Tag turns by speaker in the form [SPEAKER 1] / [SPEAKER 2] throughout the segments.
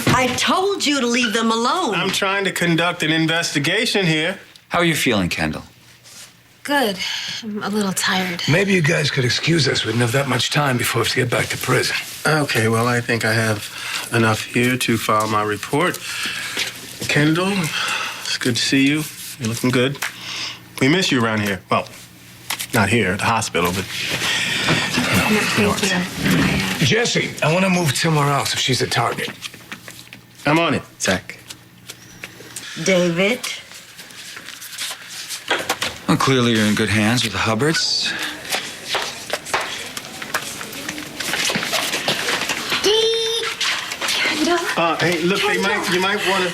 [SPEAKER 1] I told you to leave them alone.
[SPEAKER 2] I'm trying to conduct an investigation here.
[SPEAKER 3] How are you feeling, Kendall?
[SPEAKER 4] Good. I'm a little tired.
[SPEAKER 5] Maybe you guys could excuse us. We didn't have that much time before we have to get back to prison.
[SPEAKER 2] Okay, well, I think I have enough here to file my report. Kendall, it's good to see you. You're looking good. We miss you around here. Well, not here at the hospital, but...
[SPEAKER 4] Thank you.
[SPEAKER 5] Jesse, I want to move somewhere else if she's a target.
[SPEAKER 2] I'm on it, Zach.
[SPEAKER 1] David.
[SPEAKER 3] Well, clearly you're in good hands with the Hubbards.
[SPEAKER 4] Kendall.
[SPEAKER 2] Hey, look,
[SPEAKER 4] Kendall.
[SPEAKER 2] you might want to...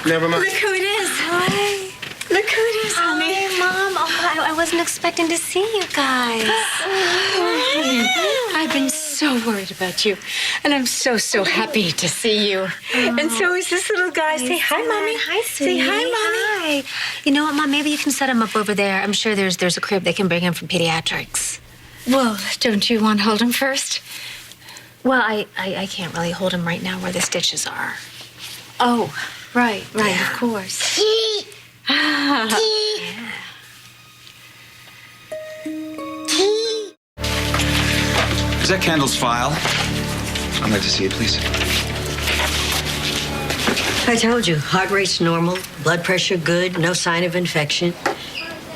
[SPEAKER 2] Never mind.
[SPEAKER 4] Look who it is. Hi. Look who it is, honey.
[SPEAKER 6] Hi, Mom. Oh, I wasn't expecting to see you guys.
[SPEAKER 4] I've been so worried about you, and I'm so happy to see you. And so is this little guy. Say hi, Mommy.
[SPEAKER 6] Hi, sweetie.
[SPEAKER 4] Say hi, Mommy.
[SPEAKER 6] Hi. You know what, Mom? Maybe you can set him up over there. I'm sure there's a crib they can bring in from pediatrics.
[SPEAKER 4] Well, don't you want to hold him first?
[SPEAKER 6] Well, I can't really hold him right now where the stitches are.
[SPEAKER 4] Oh, right, of course.
[SPEAKER 6] Yeah.
[SPEAKER 3] Is that Kendall's file? I'd like to see it, please.
[SPEAKER 1] I told you, heart rate's normal, blood pressure good, no sign of infection.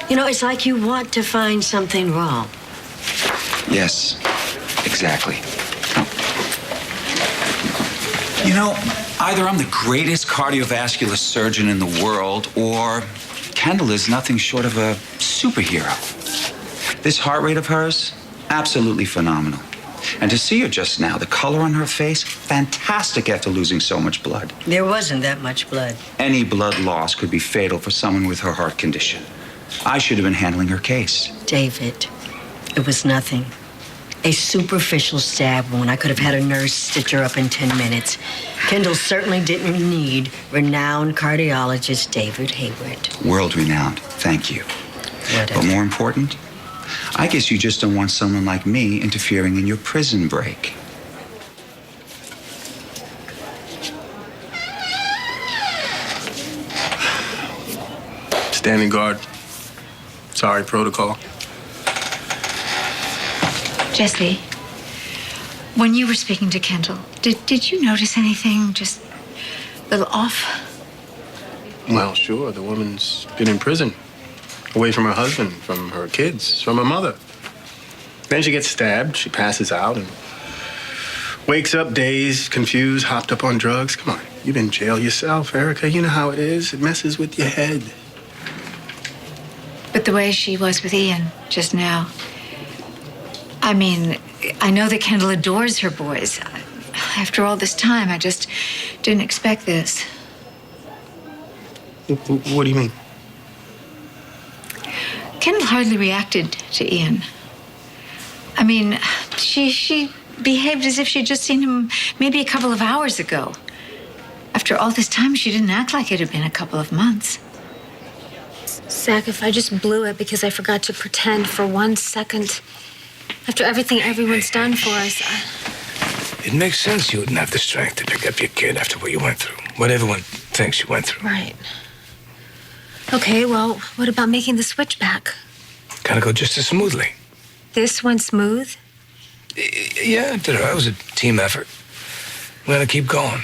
[SPEAKER 1] You know, it's like you want to find something wrong.
[SPEAKER 3] Yes, exactly. You know, either I'm the greatest cardiovascular surgeon in the world, or Kendall is nothing short of a superhero. This heart rate of hers, absolutely phenomenal. And to see her just now, the color on her face, fantastic after losing so much blood.
[SPEAKER 1] There wasn't that much blood.
[SPEAKER 3] Any blood loss could be fatal for someone with her heart condition. I should have been handling her case.
[SPEAKER 1] David, it was nothing. A superficial stab wound. I could have had a nurse stitch her up in 10 minutes. Kendall certainly didn't need renowned cardiologist David Hayward.
[SPEAKER 3] World-renowned, thank you.
[SPEAKER 1] Whatever.
[SPEAKER 3] But more important, I guess you just don't want someone like me interfering in your prison break.
[SPEAKER 2] Standing guard. Sorry, protocol.
[SPEAKER 4] Jesse, when you were speaking to Kendall, did you notice anything just a little off?
[SPEAKER 2] Well, sure. The woman's been in prison. Away from her husband, from her kids, from her mother. Then she gets stabbed, she passes out, and wakes up dazed, confused, hopped up on drugs. Come on, you've been in jail yourself, Erica. You know how it is. It messes with your head.
[SPEAKER 4] But the way she was with Ian just now, I mean, I know that Kendall adores her boys. After all this time, I just didn't expect this.
[SPEAKER 2] What do you mean?
[SPEAKER 4] Kendall hardly reacted to Ian. I mean, she behaved as if she'd just seen him maybe a couple of hours ago. After all this time, she didn't act like it had been a couple of months.
[SPEAKER 6] Zach, if I just blew it because I forgot to pretend for 1 second, after everything everyone's done for us,
[SPEAKER 5] It makes sense you wouldn't have the strength to pick up your kid after what you went through. What everyone thinks you went through.
[SPEAKER 6] Right. Okay, well, what about making the switch back?
[SPEAKER 5] Gotta go just as smoothly.
[SPEAKER 6] This went smooth?
[SPEAKER 5] Yeah, it was a team effort. We're gonna keep going.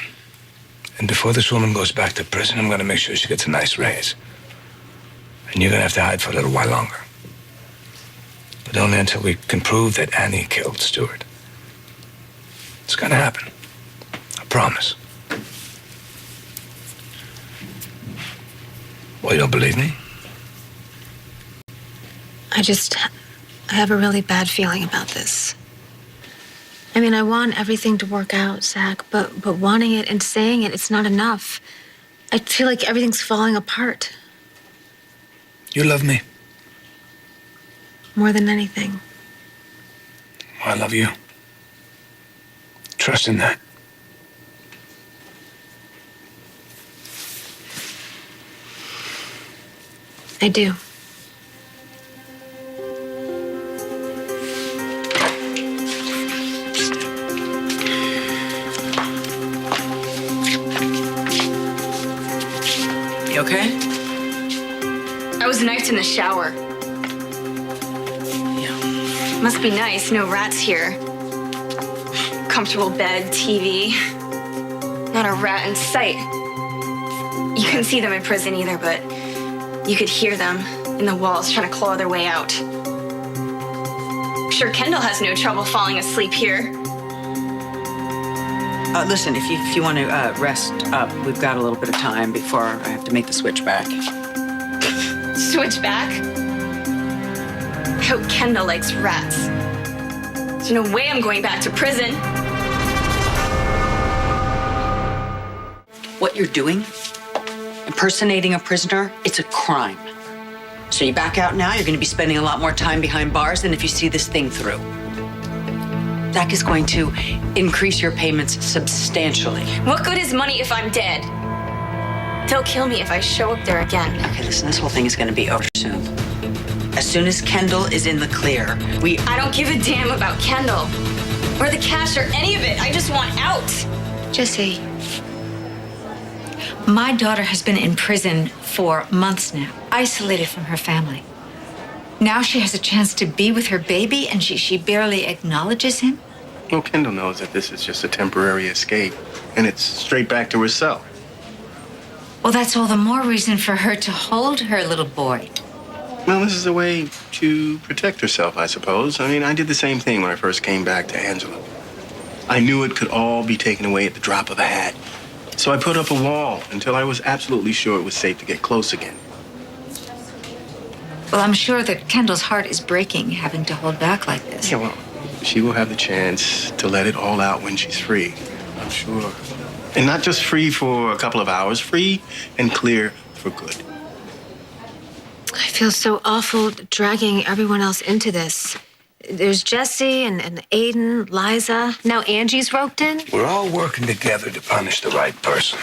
[SPEAKER 5] And before this woman goes back to prison, I'm gonna make sure she gets a nice raise. And you're gonna have to hide for a little while longer. But only until we can prove that Annie killed Stuart. It's gonna happen. I promise. Well, you don't believe me?
[SPEAKER 6] I have a really bad feeling about this. I mean, I want everything to work out, Zach, but wanting it and saying it, it's not enough. I feel like everything's falling apart.
[SPEAKER 5] You love me.
[SPEAKER 6] More than anything.
[SPEAKER 5] I love you. Trust in that.
[SPEAKER 6] I do.
[SPEAKER 7] You okay?
[SPEAKER 8] I was knifed in the shower.
[SPEAKER 7] Yeah.
[SPEAKER 8] Must be nice, no rats here. Comfortable bed, TV. Not a rat in sight. You couldn't see them in prison either, but you could hear them in the walls trying to claw their way out. Sure, Kendall has no trouble falling asleep here.
[SPEAKER 7] Listen, if you want to rest up, we've got a little bit of time before I have to make the switch back.
[SPEAKER 8] Switch back? I hope Kendall likes rats. There's no way I'm going back to prison.
[SPEAKER 7] What you're doing, impersonating a prisoner, it's a crime. So you back out now, you're going to be spending a lot more time behind bars than if you see this thing through. Zach is going to increase your payments substantially.
[SPEAKER 8] What good is money if I'm dead? They'll kill me if I show up there again.
[SPEAKER 7] Okay, listen, this whole thing is going to be over soon. As soon as Kendall is in the clear,
[SPEAKER 8] I don't give a damn about Kendall or the cash or any of it. I just want out.
[SPEAKER 4] Jesse, my daughter has been in prison for months now, isolated from her family. Now she has a chance to be with her baby, and she barely acknowledges him?
[SPEAKER 2] Well, Kendall knows that this is just a temporary escape, and it's straight back to her cell.
[SPEAKER 4] Well, that's all the more reason for her to hold her little boy.
[SPEAKER 2] Well, this is a way to protect herself, I suppose. I mean, I did the same thing when I first came back to Angela. I knew it could all be taken away at the drop of a hat. So I put up a wall until I was absolutely sure it was safe to get close again.
[SPEAKER 4] Well, I'm sure that Kendall's heart is breaking, having to hold back like this.
[SPEAKER 2] Yeah, well, she will have the chance to let it all out when she's free, I'm sure. And not just free for a couple of hours, free and clear for good.
[SPEAKER 6] I feel so awful dragging everyone else into this. There's Jesse and Aiden, Liza. Now Angie's roped in.
[SPEAKER 5] We're all working together to punish the right person.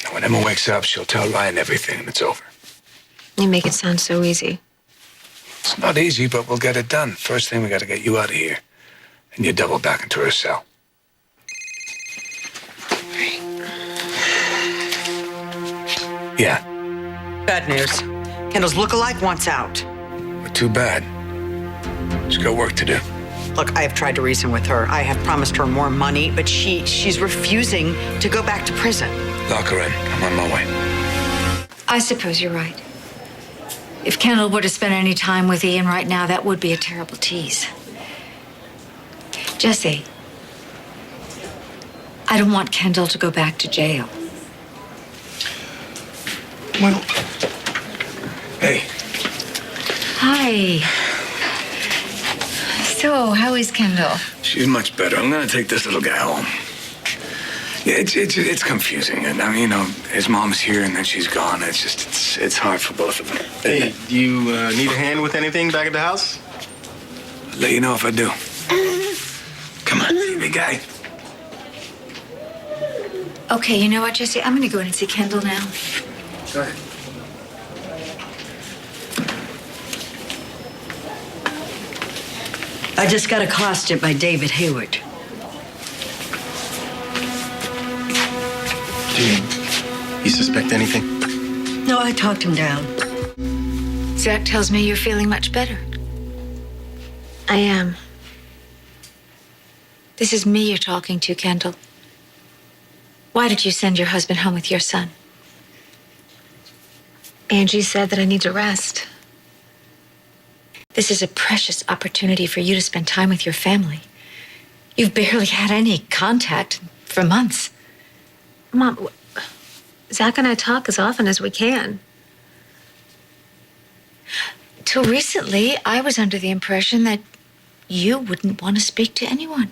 [SPEAKER 5] And when Emma wakes up, she'll tell Ryan everything, and it's over.
[SPEAKER 6] You make it sound so easy.
[SPEAKER 5] It's not easy, but we'll get it done. First thing, we got to get you out of here. And you double back into her cell. Yeah,
[SPEAKER 7] bad news. Kendall's lookalike wants out.
[SPEAKER 5] but too bad. She's got work to do.
[SPEAKER 7] Look, I have tried to reason with her. I have promised her more money, but she's refusing to go back to prison.
[SPEAKER 5] Lock her in. I'm on my way.
[SPEAKER 4] I suppose you're right. If Kendall were to spend any time with Ian right now, that would be a terrible tease. Jesse, I don't want Kendall to go back to jail.
[SPEAKER 2] Well,
[SPEAKER 5] Hey,
[SPEAKER 4] Hi. So, how is Kendall?
[SPEAKER 5] she's much better. I'm gonna take this little guy home. Yeah, it's confusing. And I mean, you know, his mom's here and then she's gone. It's hard for both of them.
[SPEAKER 2] hey, do you need a hand with anything back at the house?
[SPEAKER 5] I'll let you know if I do. Come on, big guy.
[SPEAKER 4] Okay, you know what, Jesse? I'm gonna go in and see Kendall now.
[SPEAKER 2] Go ahead.
[SPEAKER 1] I just got accosted by David Hayward.
[SPEAKER 2] Do you suspect anything?
[SPEAKER 1] No, I talked him down.
[SPEAKER 4] Zach tells me you're feeling much better.
[SPEAKER 6] I am.
[SPEAKER 4] This is me you're talking to, Kendall. Why did you send your husband home with your son?
[SPEAKER 6] Angie said that I need to rest.
[SPEAKER 4] This is a precious opportunity for you to spend time with your family. You've barely had any contact for months.
[SPEAKER 6] Mom, Zach and I talk as often as we can.
[SPEAKER 4] Till recently, I was under the impression that you wouldn't want to speak to anyone.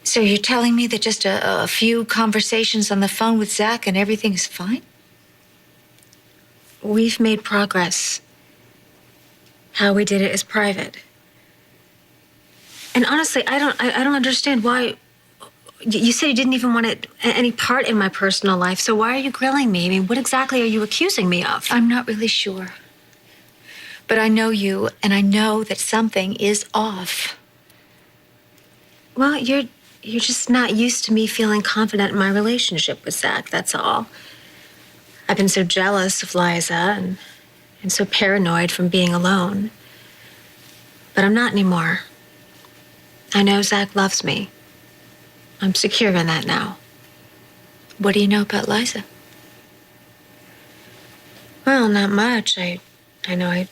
[SPEAKER 4] So you're telling me that just a few conversations on the phone with Zach and everything is fine?
[SPEAKER 6] We've made progress. How we did it is private. And honestly, I don't understand why. You said you didn't even want any part in my personal life, so why are you grilling me? I mean, what exactly are you accusing me of?
[SPEAKER 4] I'm not really sure. But I know you, and I know that something is off.
[SPEAKER 6] Well, you're just not used to me feeling confident in my relationship with Zach, that's all. I've been so jealous of Liza and so paranoid from being alone. But I'm not anymore. I know Zach loves me. I'm secure in that now.
[SPEAKER 4] What do you know about Liza?
[SPEAKER 6] Well, not much. I know I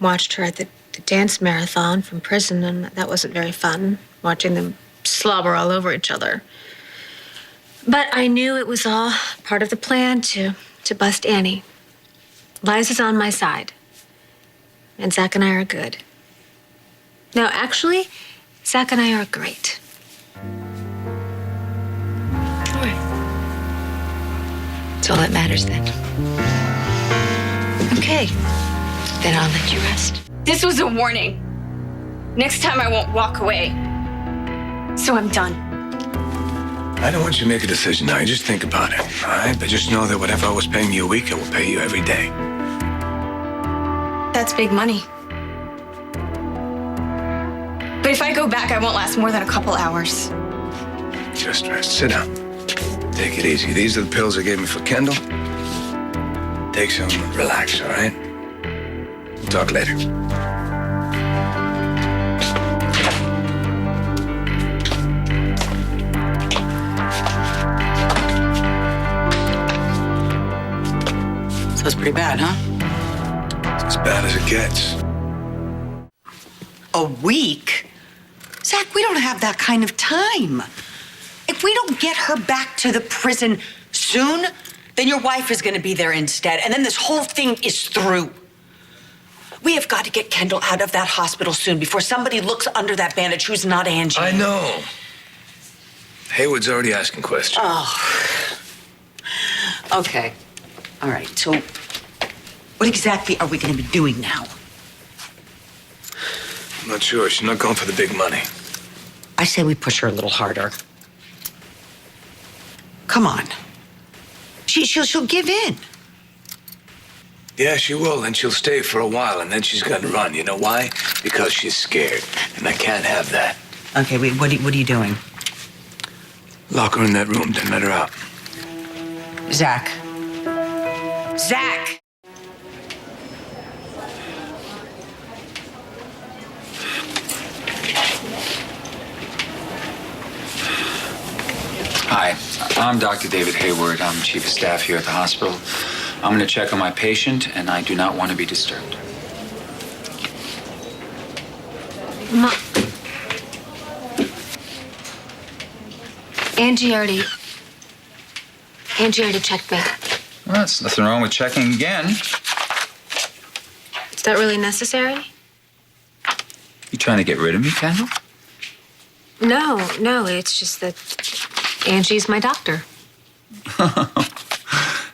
[SPEAKER 6] watched her at the dance marathon from prison, and that wasn't very fun, watching them slobber all over each other. But I knew it was all part of the plan to bust Annie. Liza's on my side. And Zach and I are good. No, actually, Zach and I are great.
[SPEAKER 4] All right. That's all that matters then. Okay. Then I'll let you rest.
[SPEAKER 8] This was a warning. Next time I won't walk away. So I'm done.
[SPEAKER 5] I don't want you to make a decision now. You just think about it, all right? But just know that whatever I was paying you a week, I will pay you every day.
[SPEAKER 8] That's big money. But if I go back, I won't last more than a couple hours.
[SPEAKER 5] Just rest. Sit down. Take it easy. These are the pills they gave me for Kendall. Take some and relax, all right? We'll talk later.
[SPEAKER 7] So it's pretty bad, huh?
[SPEAKER 5] It's as bad as it gets.
[SPEAKER 7] A week? Zach, we don't have that kind of time. If we don't get her back to the prison soon, then your wife is going to be there instead. And then this whole thing is through. We have got to get Kendall out of that hospital soon before somebody looks under that bandage who's not Angie.
[SPEAKER 5] I know. Hayward's already asking questions.
[SPEAKER 7] Oh. Okay. All right. So what exactly are we going to be doing now?
[SPEAKER 5] I'm not sure. She's not going for the big money.
[SPEAKER 7] I say we push her a little harder. Come on. She'll give in.
[SPEAKER 5] Yeah, she will, and she'll stay for a while, and then she's gonna run. You know why? Because she's scared, and I can't have that.
[SPEAKER 7] Okay, wait, what are you doing?
[SPEAKER 5] Lock her in that room, then let her out.
[SPEAKER 7] Zach. Zach!
[SPEAKER 3] Hi, I'm Dr. David Hayward. I'm chief of staff here at the hospital. I'm going to check on my patient, and I do not want to be disturbed.
[SPEAKER 6] Angie already checked me.
[SPEAKER 3] Well, there's nothing wrong with checking again.
[SPEAKER 6] Is that really necessary?
[SPEAKER 3] You trying to get rid of me, Kendall?
[SPEAKER 6] No, it's just that Angie's my doctor.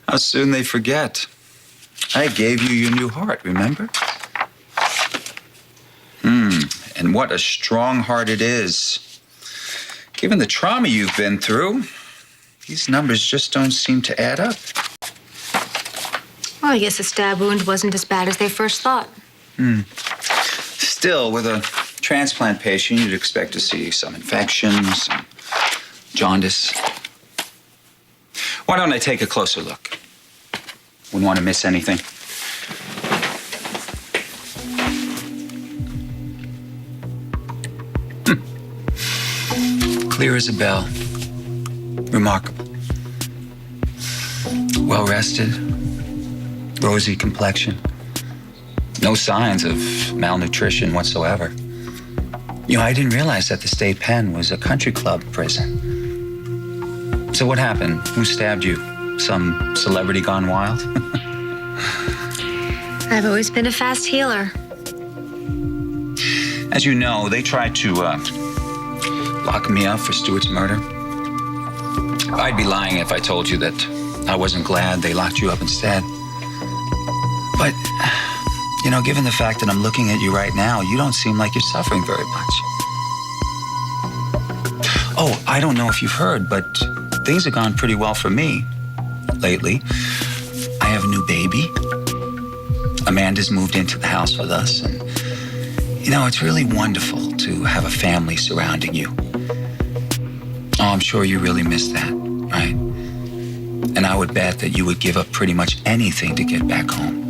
[SPEAKER 3] How soon they forget. I gave you your new heart, remember? And what a strong heart it is. Given the trauma you've been through, these numbers just don't seem to add up.
[SPEAKER 6] Well, I guess the stab wound wasn't as bad as they first thought.
[SPEAKER 3] Still, with a transplant patient, you'd expect to see some infections, some jaundice. Why don't I take a closer look? Wouldn't want to miss anything. Clear as a bell. Remarkable. Well rested. Rosy complexion. No signs of malnutrition whatsoever. You know, I didn't realize that the state pen was a country club prison. So what happened? Who stabbed you? Some celebrity gone wild?
[SPEAKER 6] I've always been a fast healer.
[SPEAKER 3] As you know, they tried to lock me up for Stewart's murder. I'd be lying if I told you that I wasn't glad they locked you up instead. But, you know, given the fact that I'm looking at you right now, you don't seem like you're suffering very much. Oh, I don't know if you've heard, but things have gone pretty well for me lately. I have a new baby. Amanda's moved into the house with us, and you know, it's really wonderful to have a family surrounding you. Oh, I'm sure you really miss that, right? And I would bet that you would give up pretty much anything to get back home.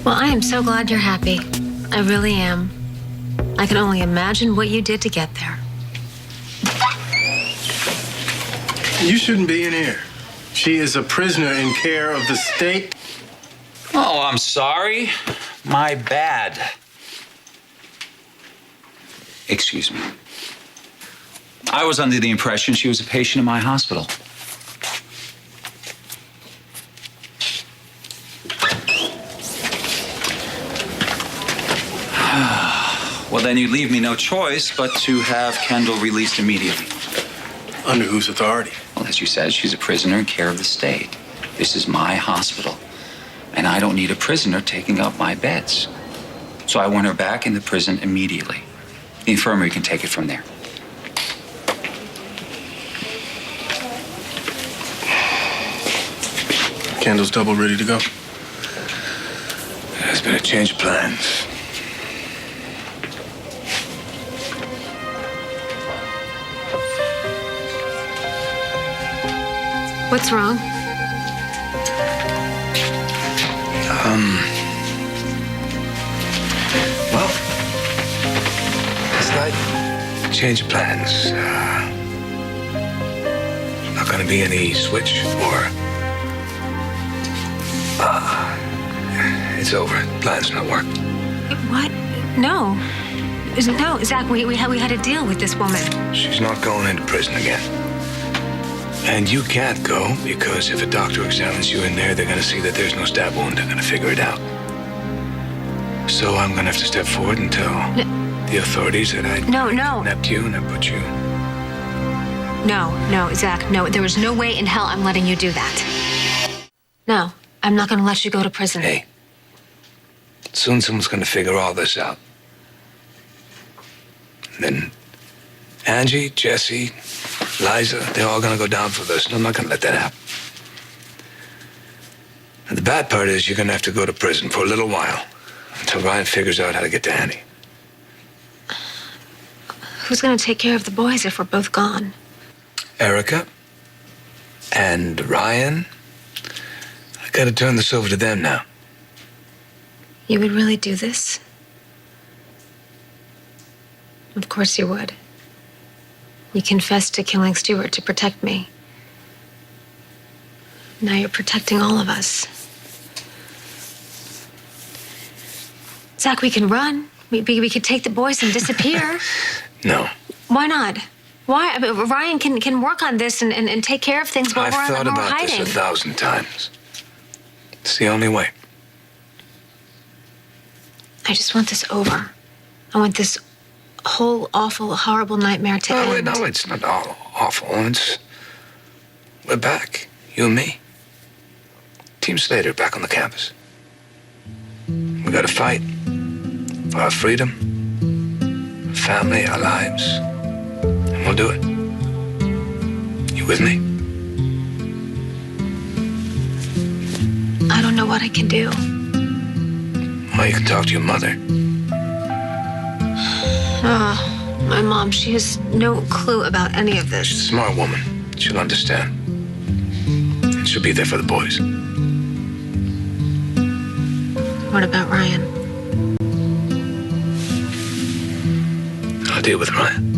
[SPEAKER 6] Well, I am so glad you're happy. I really am. I can only imagine what you did to get there.
[SPEAKER 2] You shouldn't be in here. She is a prisoner in care of the state.
[SPEAKER 3] Oh, I'm sorry. My bad. Excuse me. I was under the impression she was a patient in my hospital. Well, then you leave me no choice but to have Kendall released immediately.
[SPEAKER 2] Under whose authority?
[SPEAKER 3] Well, as you said, she's a prisoner in care of the state. This is my hospital, and I don't need a prisoner taking up my beds. So I want her back in the prison immediately. The infirmary can take it from there.
[SPEAKER 2] Kendall's double ready to go.
[SPEAKER 5] There's been a change of plans.
[SPEAKER 6] What's wrong?
[SPEAKER 5] Well, slight change of plans. Not gonna be any switch or... it's over. Plan's not working.
[SPEAKER 6] What? No. No, Zach, we had to deal with this woman.
[SPEAKER 5] She's not going into prison again. And you can't go because if a doctor examines you in there, they're gonna see that there's no stab wound. They're gonna figure it out. So I'm gonna have to step forward and tell the authorities that I kidnapped you and I put you...
[SPEAKER 6] No, Zach, no. There was no way in hell I'm letting you do that. No, I'm not gonna let you go to prison.
[SPEAKER 5] Hey, soon someone's gonna figure all this out. And then Angie, Jesse, Liza, they're all gonna go down for this, and I'm not gonna let that happen. And the bad part is you're gonna have to go to prison for a little while until Ryan figures out how to get to Annie.
[SPEAKER 6] Who's gonna take care of the boys if we're both gone?
[SPEAKER 5] Erica and Ryan. I gotta turn this over to them now.
[SPEAKER 6] You would really do this? Of course you would. You confessed to killing Stuart to protect me. Now you're protecting all of us. Zach, we can run. We could take the boys and disappear.
[SPEAKER 5] No.
[SPEAKER 6] Why not? Why? I mean, Ryan can work on this and take care of things while
[SPEAKER 5] I've
[SPEAKER 6] we're
[SPEAKER 5] thought about
[SPEAKER 6] hiding.
[SPEAKER 5] this 1,000 times. It's the only way.
[SPEAKER 6] I just want this over. I want this whole awful, horrible nightmare to end.
[SPEAKER 5] No, it's not all awful. We're back, you and me. Team Slater back on the campus. We gotta fight for our freedom, our family, our lives. And we'll do it. You with me?
[SPEAKER 6] I don't know what I can do.
[SPEAKER 5] Well, you can talk to your mother.
[SPEAKER 6] My mom, she has no clue about any of
[SPEAKER 5] She's a
[SPEAKER 6] this.
[SPEAKER 5] smart woman. She'll understand. And she'll be there for the boys.
[SPEAKER 6] What about Ryan?
[SPEAKER 5] I'll deal with Ryan.